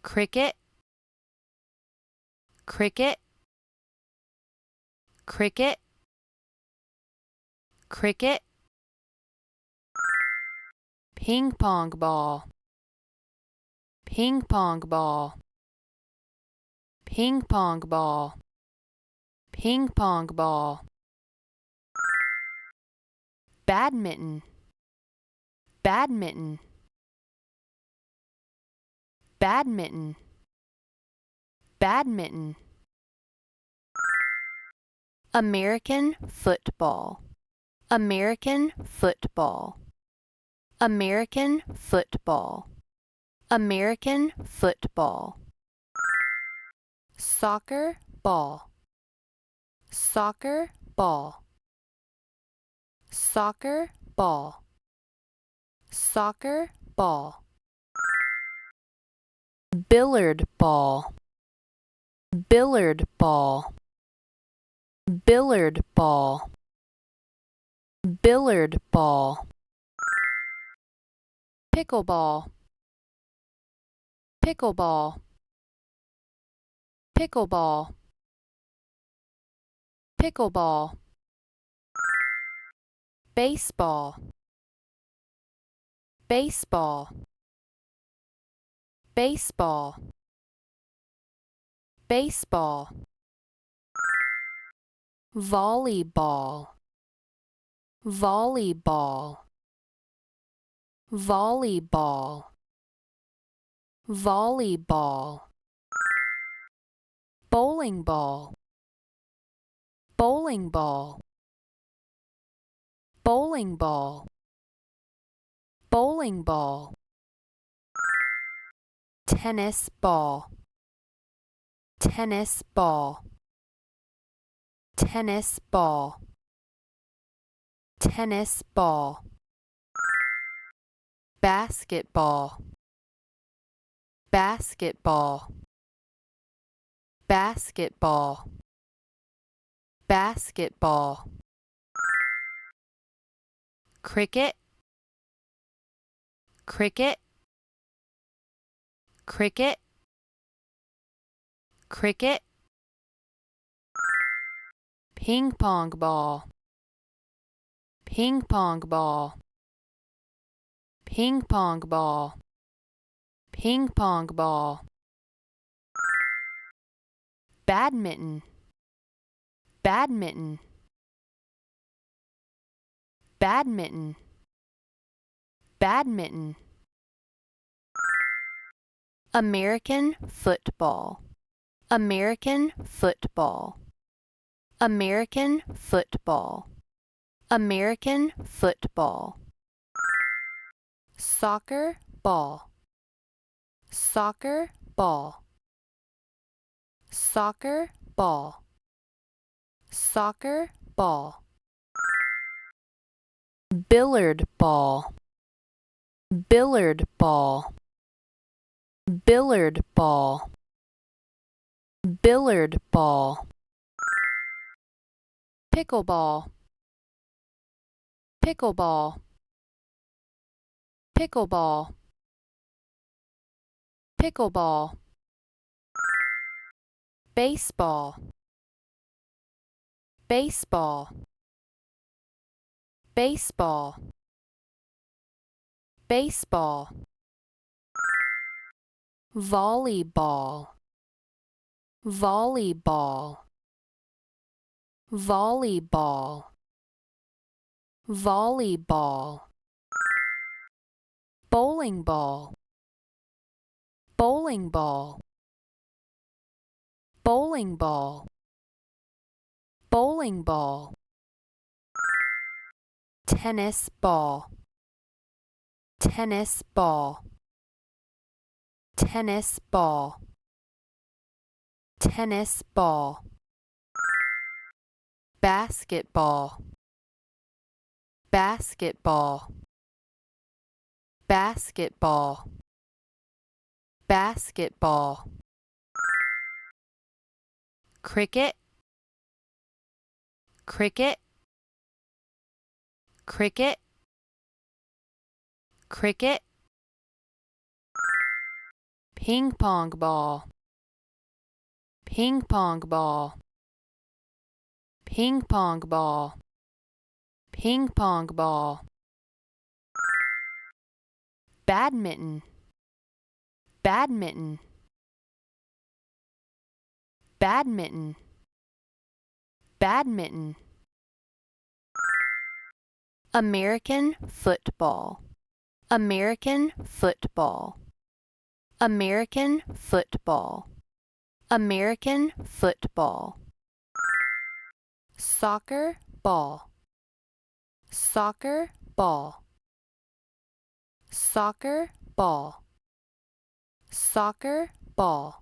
cricket, cricket, cricket, cricket, ping pong ball, ping pong ball, ping pong ball, ping pong ball, badminton, badminton, badminton, badminton, American football, American football, American football, American football, soccer ball, soccer ball, soccer ball, soccer ball, billiard ball, billiard ball, billiard ball, billiard ball, pickleball, pickleball, pickleball, pickleball, baseball, baseball, baseball, baseball, volleyball, volleyball, volleyball, volleyball, bowling ball, bowling ball, bowling ball, bowling ball, tennis ball, tennis ball, tennis ball, tennis ball, basketball, basketball, basketball, basketball, cricket, cricket, cricket, cricket, ping pong ball, ping pong ball, ping pong ball, ping pong ball, badminton, badminton, badminton, badminton, American football, American football, American football, American football, soccer ball, soccer ball, soccer ball, soccer ball, billiard ball, billiard ball, billiard ball, billiard ball, pickleball, pickleball, pickleball, pickleball, baseball, baseball, baseball, baseball, volleyball, volleyball, volleyball, volleyball, bowling ball, bowling ball, bowling ball, bowling ball, tennis ball, tennis ball, tennis ball, tennis ball, basketball, basketball, basketball, basketball, cricket, cricket, cricket, cricket, ping pong ball, ping pong ball, ping pong ball, ping pong ball. Badminton, badminton, badminton, badminton. American football, American football, American football, American football. Soccer ball, soccer ball, soccer ball, soccer ball.